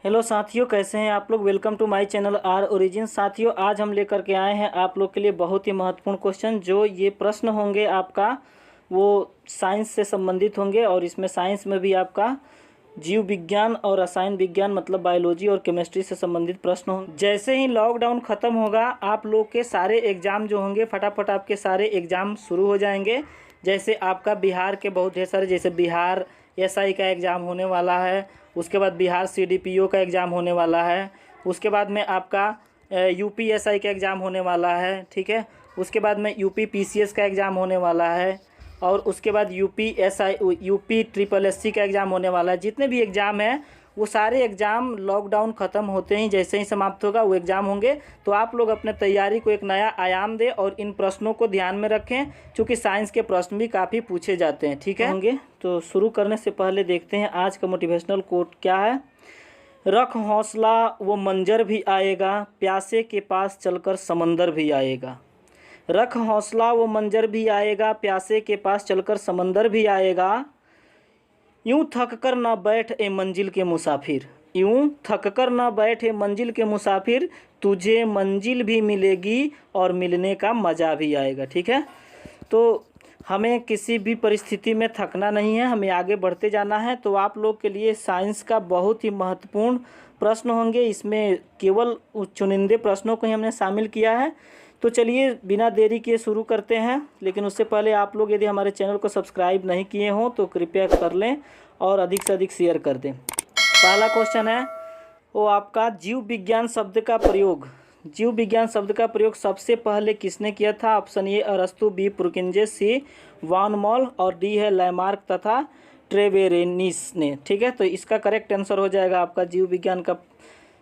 Hello साथियों, कैसे हैं आप लोग। Welcome to my channel R Origin. साथियों, आज हम लेकर के आए हैं आप लोग के लिए बहुत ही महत्वपूर्ण क्वेश्चन। जो ये प्रश्न होंगे आपका वो साइंस से संबंधित होंगे, और इसमें साइंस में भी आपका जीव विज्ञान और रसायन विज्ञान मतलब बायोलॉजी और केमिस्ट्री से संबंधित प्रश्न होंगे। जैसे ही लॉकडाउन ख़त्म होगा आप लोग के सारे एग्ज़ाम जो होंगे फटाफट आपके सारे एग्ज़ाम शुरू हो जाएंगे। जैसे आपका बिहार के बहुत ढेर सारे, जैसे बिहार एसआई का एग्ज़ाम होने वाला है, उसके बाद बिहार सीडीपीओ का एग्ज़ाम होने वाला है, उसके बाद में आपका यूपी एसआई का एग्ज़ाम होने वाला है, ठीक है। उसके बाद में यूपी पीसीएस का एग्ज़ाम होने वाला है, और उसके बाद यूपी ट्रिपल एससी का एग्ज़ाम होने वाला है। जितने भी एग्ज़ाम हैं वो सारे एग्ज़ाम लॉकडाउन ख़त्म होते ही जैसे ही समाप्त होगा वो एग्ज़ाम होंगे। तो आप लोग अपने तैयारी को एक नया आयाम दें और इन प्रश्नों को ध्यान में रखें, क्योंकि साइंस के प्रश्न भी काफ़ी पूछे जाते हैं, ठीक है। होंगे तो शुरू करने से पहले देखते हैं आज का मोटिवेशनल कोट क्या है। रख हौसला वो मंजर भी आएगा, प्यासे के पास चलकर समंदर भी आएगा। रख हौसला वो मंजर भी आएगा, प्यासे के पास चलकर समंदर भी आएगा। यूं थक कर ना बैठ ए मंजिल के मुसाफिर, यूं थक कर ना बैठ ए मंजिल के मुसाफिर, तुझे मंजिल भी मिलेगी और मिलने का मज़ा भी आएगा, ठीक है। तो हमें किसी भी परिस्थिति में थकना नहीं है, हमें आगे बढ़ते जाना है। तो आप लोग के लिए साइंस का बहुत ही महत्वपूर्ण प्रश्न होंगे। इसमें केवल चुनिंदे प्रश्नों को ही हमने शामिल किया है। तो चलिए बिना देरी किए शुरू करते हैं। लेकिन उससे पहले आप लोग यदि हमारे चैनल को सब्सक्राइब नहीं किए हों तो कृपया कर लें और अधिक से अधिक शेयर कर दें। पहला क्वेश्चन है वो आपका, जीव विज्ञान शब्द का प्रयोग, जीव विज्ञान शब्द का प्रयोग सबसे पहले किसने किया था। ऑप्शन ए अरस्तु, बी पुरकिंजे, सी वान मॉल और डी है लैमार्क तथा ट्रेवेरेनिस ने, ठीक है। तो इसका करेक्ट आंसर हो जाएगा आपका जीव विज्ञान का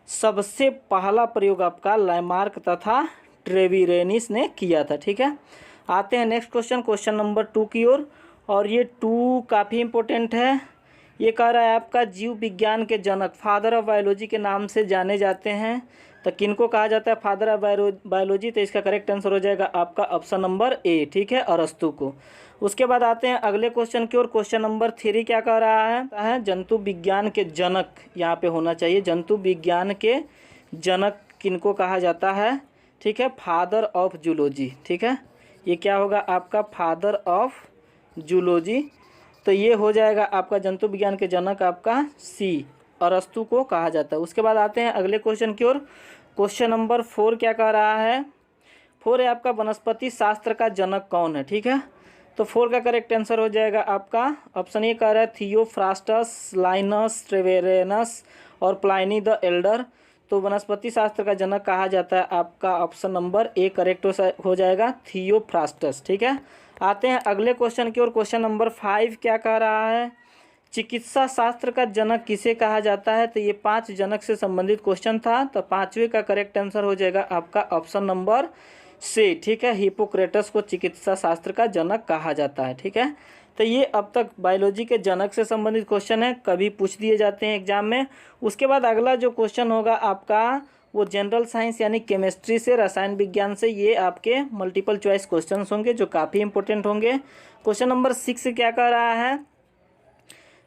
सबसे पहला प्रयोग आपका लैमार्क तथा ट्रेवेरेनिस ने किया था, ठीक है। आते हैं नेक्स्ट क्वेश्चन, क्वेश्चन नंबर 2 की ओर। और ये 2 काफ़ी इंपॉर्टेंट है। ये कह रहा है आपका जीव विज्ञान के जनक, फादर ऑफ बायोलॉजी के नाम से जाने जाते हैं। तो किनको कहा जाता है फादर ऑफ बायोलॉजी। तो इसका करेक्ट आंसर हो जाएगा आपका ऑप्शन नंबर ए, ठीक है, अरस्तु को। उसके बाद आते हैं अगले क्वेश्चन की ओर। क्वेश्चन नंबर 3 क्या कह रहा है, जंतु विज्ञान के जनक, यहाँ पे होना चाहिए जंतु विज्ञान के जनक किनको कहा जाता है, ठीक है, फादर ऑफ जूलॉजी, ठीक है। ये क्या होगा आपका फादर ऑफ जूलॉजी। तो ये हो जाएगा आपका जंतु विज्ञान के जनक आपका सी, अरस्तु को कहा जाता है। उसके बाद आते हैं अगले क्वेश्चन की ओर। क्वेश्चन नंबर 4 क्या कह रहा है, 4 है आपका वनस्पति शास्त्र का जनक कौन है, ठीक है। तो 4 का करेक्ट आंसर हो जाएगा आपका ऑप्शन ए कह रहा है थियोफ्रास्टस, लाइनस, ट्रेवेरेनस और प्लाइनी द एल्डर। तो वनस्पति शास्त्र का जनक कहा जाता है आपका ऑप्शन नंबर ए करेक्ट हो जाएगा, थियोफ्रास्टस, ठीक है। आते हैं अगले क्वेश्चन की ओर। क्वेश्चन नंबर 5 क्या कह रहा है, चिकित्सा शास्त्र का जनक किसे कहा जाता है। तो ये 5 जनक से संबंधित क्वेश्चन था। तो 5वें का करेक्ट आंसर हो जाएगा आपका ऑप्शन नंबर से, ठीक है, हिपोक्रेटस को चिकित्सा शास्त्र का जनक कहा जाता है, ठीक है। तो ये अब तक बायोलॉजी के जनक से संबंधित क्वेश्चन है, कभी पूछ दिए जाते हैं एग्जाम में। उसके बाद अगला जो क्वेश्चन होगा आपका वो जनरल साइंस यानी केमिस्ट्री से, रसायन विज्ञान से। ये आपके मल्टीपल चॉइस क्वेश्चन होंगे जो काफ़ी इंपॉर्टेंट होंगे। क्वेश्चन नंबर 6 क्या कह रहा है,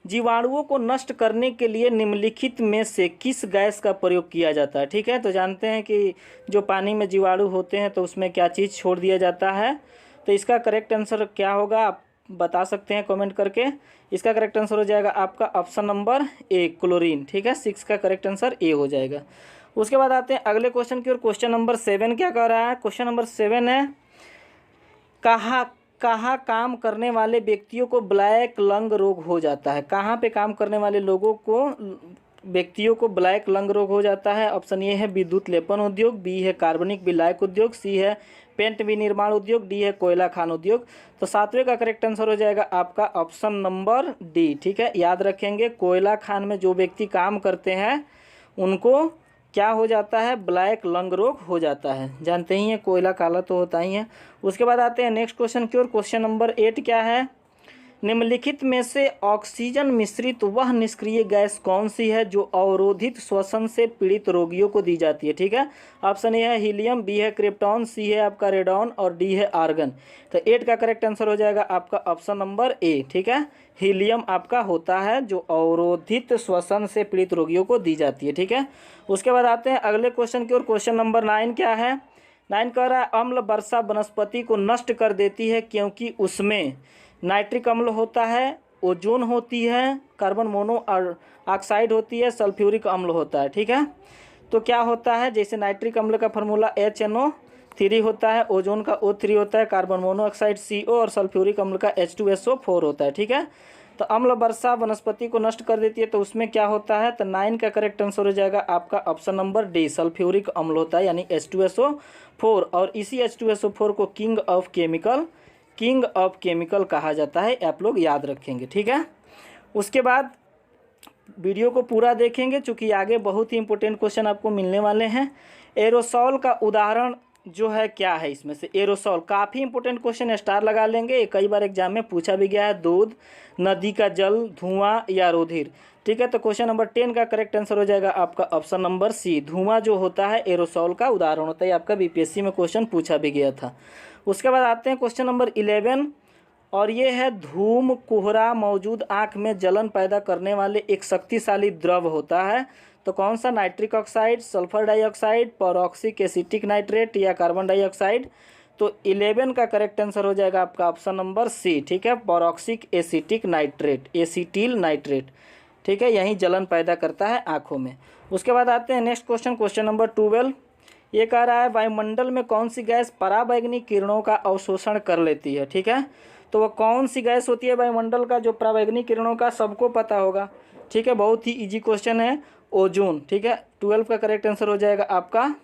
जीवाणुओं को नष्ट करने के लिए निम्नलिखित में से किस गैस का प्रयोग किया जाता है, ठीक है। तो जानते हैं कि जो पानी में जीवाणु होते हैं तो उसमें क्या चीज़ छोड़ दिया जाता है। तो इसका करेक्ट आंसर क्या होगा आप बता सकते हैं कमेंट करके। इसका करेक्ट आंसर हो जाएगा आपका ऑप्शन नंबर ए, क्लोरीन, ठीक है। 6 का करेक्ट आंसर ए हो जाएगा। उसके बाद आते हैं अगले क्वेश्चन की ओर। क्वेश्चन नंबर 7 क्या कह रहा है, क्वेश्चन नंबर 7 है कहाँ काम करने वाले व्यक्तियों को ब्लैक लंग रोग हो जाता है। कहाँ पे काम करने वाले व्यक्तियों को ब्लैक लंग रोग हो जाता है। ऑप्शन ए है विद्युत लेपन उद्योग, बी है कार्बनिक विलायक उद्योग, सी है पेंट विनिर्माण उद्योग, डी है कोयला खान उद्योग। तो 7वें का करेक्ट आंसर हो जाएगा आपका ऑप्शन नंबर डी, ठीक है। याद रखेंगे कोयला खान में जो व्यक्ति काम करते हैं उनको क्या हो जाता है, ब्लैक लंग रोग हो जाता है। जानते ही हैं कोयला काला तो होता ही है। उसके बाद आते हैं नेक्स्ट क्वेश्चन की ओर। क्वेश्चन नंबर 8 क्या है, निम्नलिखित में से ऑक्सीजन मिश्रित वह निष्क्रिय गैस कौन सी है जो अवरोधित श्वसन से पीड़ित रोगियों को दी जाती है। ठीक है, ऑप्शन ए है हीलियम, बी है क्रिप्टॉन, सी है आपका रेडॉन और डी है आर्गन। तो 8 का करेक्ट आंसर हो जाएगा आपका ऑप्शन नंबर ए। ठीक है, हीलियम आपका होता है जो अवरोधित श्वसन से पीड़ित रोगियों को दी जाती है। ठीक है, उसके बाद आते हैं अगले क्वेश्चन की ओर। क्वेश्चन नंबर 9 क्या है? 9 कह रहा है अम्ल वर्षा वनस्पति को नष्ट कर देती है क्योंकि उसमें नाइट्रिक अम्ल होता है, ओजोन होती है, कार्बन मोनोऑक्साइड होती है, सल्फ्यूरिक अम्ल होता है। ठीक है, तो क्या होता है, जैसे नाइट्रिक अम्ल का फार्मूला HNO3 होता है, ओजोन का O3 होता है, कार्बन मोनोऑक्साइड CO और सल्फ्यूरिक अम्ल का H2SO4 होता है। ठीक है, तो अम्ल वर्षा वनस्पति को नष्ट कर देती है, तो उसमें क्या होता है, तो 9 का करेक्ट आंसर हो जाएगा आपका ऑप्शन नंबर डी, सल्फ्यूरिक अम्ल होता है यानी H2SO4। और इसी H2SO4 को किंग ऑफ केमिकल कहा जाता है, आप लोग याद रखेंगे। ठीक है, उसके बाद वीडियो को पूरा देखेंगे चूँकि आगे बहुत ही इंपॉर्टेंट क्वेश्चन आपको मिलने वाले हैं। एरोसॉल का उदाहरण जो है क्या है, इसमें से एरोसॉल काफ़ी इंपॉर्टेंट क्वेश्चन, स्टार लगा लेंगे, कई बार एग्जाम में पूछा भी गया है। दूध, नदी का जल, धुआं या रुधिर। ठीक है, तो क्वेश्चन नंबर 10 का करेक्ट आंसर हो जाएगा आपका ऑप्शन नंबर सी, धुआं जो होता है एरोसॉल का उदाहरण होता है। आपका BPSC में क्वेश्चन पूछा भी गया था। उसके बाद आते हैं क्वेश्चन नंबर 11 और ये है धूम कोहरा मौजूद आँख में जलन पैदा करने वाले एक शक्तिशाली द्रव होता है, तो कौन सा? Nitric oxide, sulphur dioxide, peroxic acetic nitrate या कार्बन डाइऑक्साइड। तो 11 का करेक्ट आंसर हो जाएगा आपका ऑप्शन नंबर सी। ठीक है, peroxic acetic nitrate, acetyl nitrate. ठीक है, यही जलन पैदा करता है आँखों में। उसके बाद आते हैं नेक्स्ट क्वेश्चन, क्वेश्चन नंबर 12। ये कह रहा है वायुमंडल में कौन सी गैस पराबैंगनी किरणों का अवशोषण कर लेती है। ठीक है, तो वह कौन सी गैस होती है वायुमंडल का जो पराबैंगनी किरणों का, सबको पता होगा। ठीक है, बहुत ही इजी क्वेश्चन है, ओजोन। ठीक है, 12 का करेक्ट आंसर हो जाएगा आपका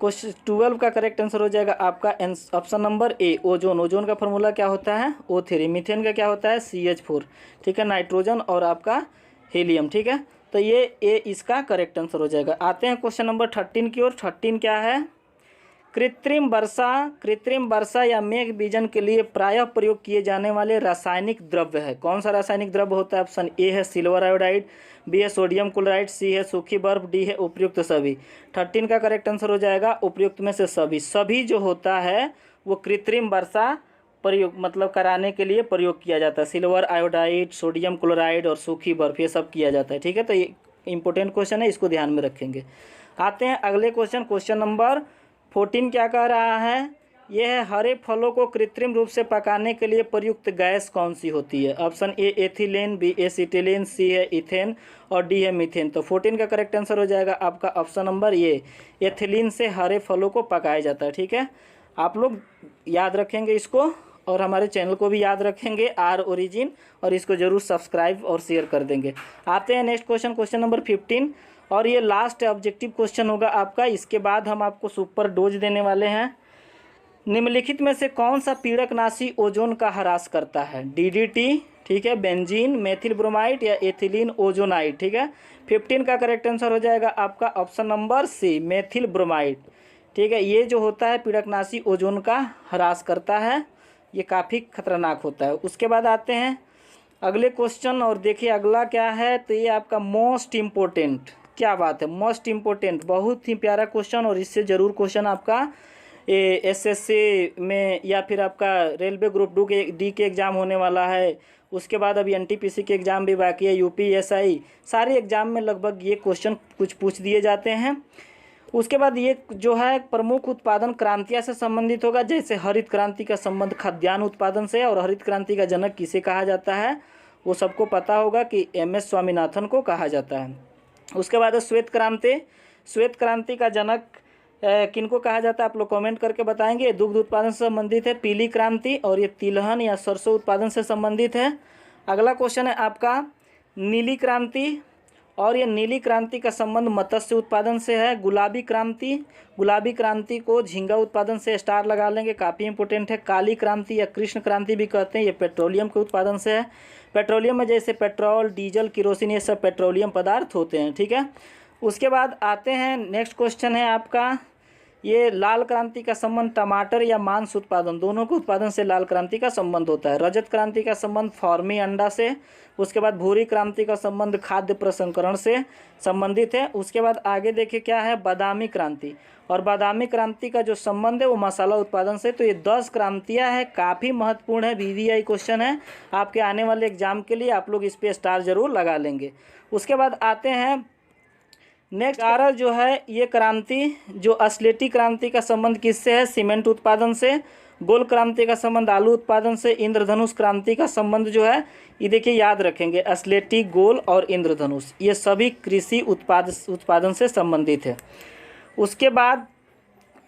क्वेश्चन 12 का करेक्ट आंसर हो जाएगा आपका option number A, ozone. Ozone का फॉर्मूला क्या होता है? O3। मीथेन का क्या होता है? CH4। ठीक है, नाइट्रोजन और आपका हीलियम। ठीक है, तो ये ए इसका करेक्ट आंसर हो जाएगा। आते हैं क्वेश्चन नंबर 13 की ओर। 13 क्या है? कृत्रिम वर्षा या मेघ बीजन के लिए प्रायः प्रयोग किए जाने वाले रासायनिक द्रव्य है। कौन सा रासायनिक द्रव्य होता है? ऑप्शन ए है सिल्वर आयोडाइड, बी है सोडियम क्लोराइड, सी है सूखी बर्फ, डी है उपयुक्त सभी। 13 का करेक्ट आंसर हो जाएगा उपयुक्त में से सभी। सभी जो होता है वो कृत्रिम वर्षा प्रयोग मतलब कराने के लिए प्रयोग किया जाता है। सिल्वर आयोडाइड, सोडियम क्लोराइड और सूखी बर्फ, ये सब किया जाता है। ठीक है, तो ये इंपॉर्टेंट क्वेश्चन है, इसको ध्यान में रखेंगे। आते हैं अगले क्वेश्चन, क्वेश्चन नंबर 14 क्या कह रहा है? यह है हरे फलों को कृत्रिम रूप से पकाने के लिए प्रयुक्त गैस कौन सी होती है? Option A ethylene, B acetylene, C है इथेन और डी है मीथेन। तो 14 का करेक्ट आंसर हो जाएगा आपका ऑप्शन नंबर ए, एथिलीन से हरे फलों को पकाया जाता है। ठीक है, आप लोग याद रखेंगे इसको और हमारे चैनल को भी याद रखेंगे आर ओरिजिन, और इसको जरूर सब्सक्राइब और शेयर कर देंगे। आते हैं नेक्स्ट क्वेश्चन, क्वेश्चन नंबर 15 और ये लास्ट ऑब्जेक्टिव क्वेश्चन होगा आपका। इसके बाद हम आपको सुपर डोज देने वाले हैं। निम्नलिखित में से कौन सा पीड़कनाशी ओजोन का ह्रास करता है? DDT, ठीक है, बेंजीन, मेथिल ब्रोमाइड या एथिलीन ओजोनाइड। ठीक है, 15 का करेक्ट आंसर हो जाएगा आपका option number C, methyl bromide. ठीक है, ये जो होता है पीड़कनाशी ओजोन का ह्रास करता है, ये काफ़ी खतरनाक होता है। उसके बाद आते हैं अगले क्वेश्चन और देखिए अगला क्या है। तो ये आपका मोस्ट इम्पोर्टेंट, क्या बात है, मोस्ट इम्पोर्टेंट, बहुत ही प्यारा क्वेश्चन, और इससे ज़रूर क्वेश्चन आपका SSC में या फिर आपका रेलवे ग्रुप डी के एग्ज़ाम होने वाला है। उसके बाद अभी NTPC के एग्ज़ाम भी बाकी है, UPSI, सारे एग्ज़ाम में लगभग ये क्वेश्चन कुछ पूछ दिए जाते हैं। उसके बाद ये जो है प्रमुख उत्पादन क्रांतियाँ से संबंधित होगा, जैसे हरित क्रांति का संबंध खाद्यान्न उत्पादन से, और हरित क्रांति का जनक किसे कहा जाता है वो सबको पता होगा कि MS स्वामीनाथन को कहा जाता है। उसके बाद श्वेत क्रांति, श्वेत क्रांति का जनक किनको कहा जाता है आप लोग कमेंट करके बताएंगे। दुग्ध उत्पादन से संबंधित है। पीली क्रांति, और ये तिलहन या सरसों उत्पादन से संबंधित है। अगला क्वेश्चन है आपका नीली क्रांति, और ये नीली क्रांति का संबंध मत्स्य उत्पादन से है। गुलाबी क्रांति, गुलाबी क्रांति को झींगा उत्पादन से स्टार लगा लेंगे, काफ़ी इंपॉर्टेंट है। काली क्रांति या कृष्ण क्रांति भी कहते हैं, ये पेट्रोलियम के उत्पादन से है। पेट्रोलियम में जैसे पेट्रोल, डीजल, किरोसिन, ये सब पेट्रोलियम पदार्थ होते हैं। ठीक है, उसके बाद आते हैं नेक्स्ट क्वेश्चन है आपका, ये लाल क्रांति का संबंध टमाटर या मांस उत्पादन, दोनों के उत्पादन से लाल क्रांति का संबंध होता है। रजत क्रांति का संबंध फार्मी अंडा से। उसके बाद भूरी क्रांति का संबंध खाद्य प्रसंस्करण से संबंधित है। उसके बाद आगे देखिए क्या है, बादामी क्रांति, और बादामी क्रांति का जो संबंध है वो मसाला उत्पादन से। तो ये 10 क्रांतियाँ हैं, काफ़ी महत्वपूर्ण है, VVI क्वेश्चन है आपके आने वाले एग्जाम के लिए, आप लोग इस पर स्टार जरूर लगा लेंगे। उसके बाद आते हैं नेक्स्ट, कारण जो है ये क्रांति, जो अस्लेटी क्रांति का संबंध किससे है, सीमेंट उत्पादन से। गोल क्रांति का संबंध आलू उत्पादन से। इंद्रधनुष क्रांति का संबंध जो है ये देखिए याद रखेंगे, अस्लेटी, गोल और इंद्रधनुष, ये सभी कृषि उत्पादन से संबंधित है। उसके बाद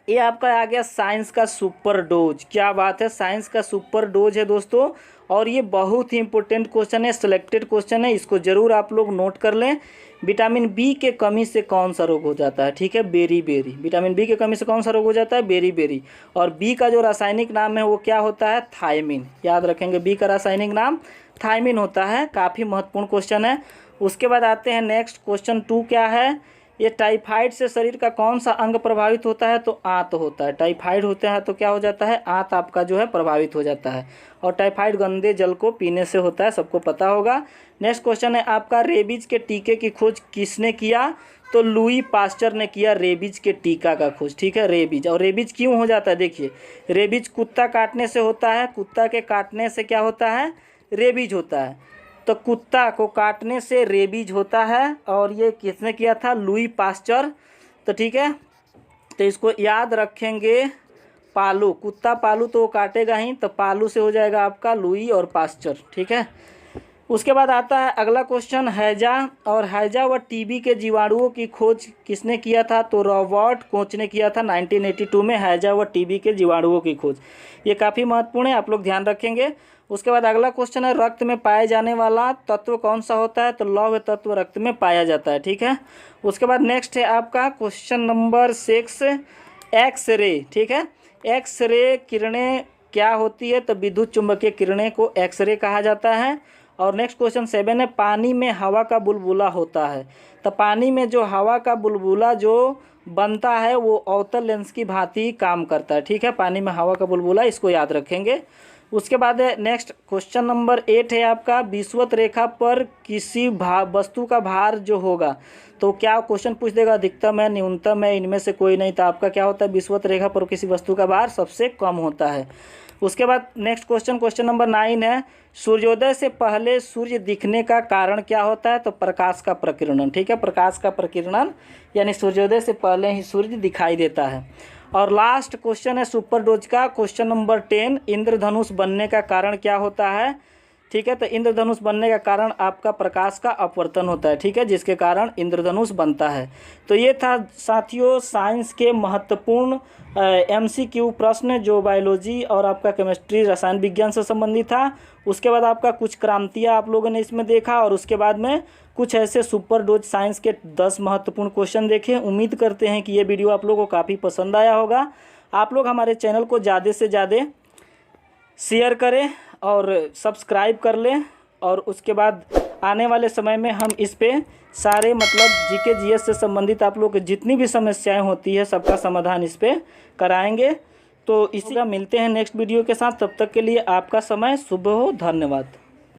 ये आपका आ गया साइंस का सुपर डोज। क्या बात है, साइंस का सुपर डोज है दोस्तों, और ये बहुत ही इंपॉर्टेंट क्वेश्चन है, सिलेक्टेड क्वेश्चन है, इसको जरूर आप लोग नोट कर लें। विटामिन बी के कमी से कौन सा रोग हो जाता है, ठीक है, बेरी बेरी। विटामिन बी के कमी से कौन सा रोग हो जाता है, बेरी बेरी। और बी का जो रासायनिक नाम है वो क्या होता है, थायमिन। याद रखेंगे, बी का रासायनिक नाम थायमिन होता है। काफ़ी महत्वपूर्ण क्वेश्चन है। उसके बाद आते हैं नेक्स्ट, क्वेश्चन 2 क्या है, ये टाइफाइड से शरीर का कौन सा अंग प्रभावित होता है, तो आंत होता है। टाइफाइड होता है तो क्या हो जाता है, आंत आपका जो है प्रभावित हो जाता है। और टाइफाइड गंदे जल को पीने से होता है, सबको पता होगा। नेक्स्ट क्वेश्चन है आपका, रेबीज के टीके की खोज किसने किया, तो लुई पास्चर ने किया रेबीज के टीका का खोज, ठीक है, रेबीज। और रेबीज क्यों हो जाता है, देखिए, रेबीज कुत्ता काटने से होता है, कुत्ता के काटने से क्या होता है, रेबीज होता है। तो कुत्ता को काटने से रेबीज होता है, और ये किसने किया था, लुई पास्चर। तो ठीक है, तो इसको याद रखेंगे, पालू, कुत्ता पालू तो वो काटेगा ही, तो पालू से हो जाएगा आपका लुई और पास्चर, ठीक है। उसके बाद आता है अगला क्वेश्चन, हैजा, और हैजा व टीबी के जीवाणुओं की खोज किसने किया था, तो रॉबर्ट कोच ने किया था 1982 में, हैजा व टीबी के जीवाणुओं की खोज। ये काफ़ी महत्वपूर्ण है, आप लोग ध्यान रखेंगे। उसके बाद अगला क्वेश्चन है, रक्त में पाया जाने वाला तत्व कौन सा होता है, तो लौह तत्व रक्त में पाया जाता है, ठीक है। उसके बाद नेक्स्ट है आपका क्वेश्चन नंबर 6, एक्सरे, ठीक है। एक्सरे किरणें क्या होती है, तो विद्युत चुंबकीय किरणें को एक्सरे कहा जाता है। और नेक्स्ट क्वेश्चन 7 है, पानी में हवा का बुलबुला होता है, तो पानी में जो हवा का बुलबुला जो बनता है वो अवतल लेंस की भांति काम करता है, ठीक है, पानी में हवा का बुलबुला, इसको याद रखेंगे। उसके बाद नेक्स्ट क्वेश्चन नंबर 8 है आपका, विषुवत रेखा पर किसी वस्तु का भार जो होगा, तो क्या क्वेश्चन पूछ देगा, अधिकतम है, न्यूनतम है, इनमें से कोई नहीं, तो आपका क्या होता है, विषुवत रेखा पर किसी वस्तु का भार सबसे कम होता है। उसके बाद नेक्स्ट क्वेश्चन नंबर 9 है, सूर्योदय से पहले सूर्य दिखने का कारण क्या होता है, तो प्रकाश का प्रकीर्णन, ठीक है, प्रकाश का प्रकीर्णन, यानी सूर्योदय से पहले ही सूर्य दिखाई देता है। और लास्ट क्वेश्चन है सुपर डोज का, क्वेश्चन नंबर 10, इंद्रधनुष बनने का कारण क्या होता है, ठीक है, तो इंद्रधनुष बनने का कारण आपका प्रकाश का अपवर्तन होता है, ठीक है, जिसके कारण इंद्रधनुष बनता है। तो ये था साथियों साइंस के महत्वपूर्ण MCQ प्रश्न, जो बायोलॉजी और आपका केमिस्ट्री, रसायन विज्ञान से संबंधित था। उसके बाद आपका कुछ क्रांतियाँ आप लोगों ने इसमें देखा, और उसके बाद में कुछ ऐसे सुपर डोज साइंस के 10 महत्वपूर्ण क्वेश्चन देखे। उम्मीद करते हैं कि ये वीडियो आप लोगों को काफ़ी पसंद आया होगा। आप लोग हमारे चैनल को ज़्यादा से ज़्यादा शेयर करें और सब्सक्राइब कर लें, और उसके बाद आने वाले समय में हम इस पे सारे मतलब GK GS से संबंधित आप लोग की जितनी भी समस्याएं होती है सबका समाधान इस पे कराएंगे। तो इसी का मिलते हैं नेक्स्ट वीडियो के साथ, तब तक के लिए आपका समय शुभ हो, धन्यवाद।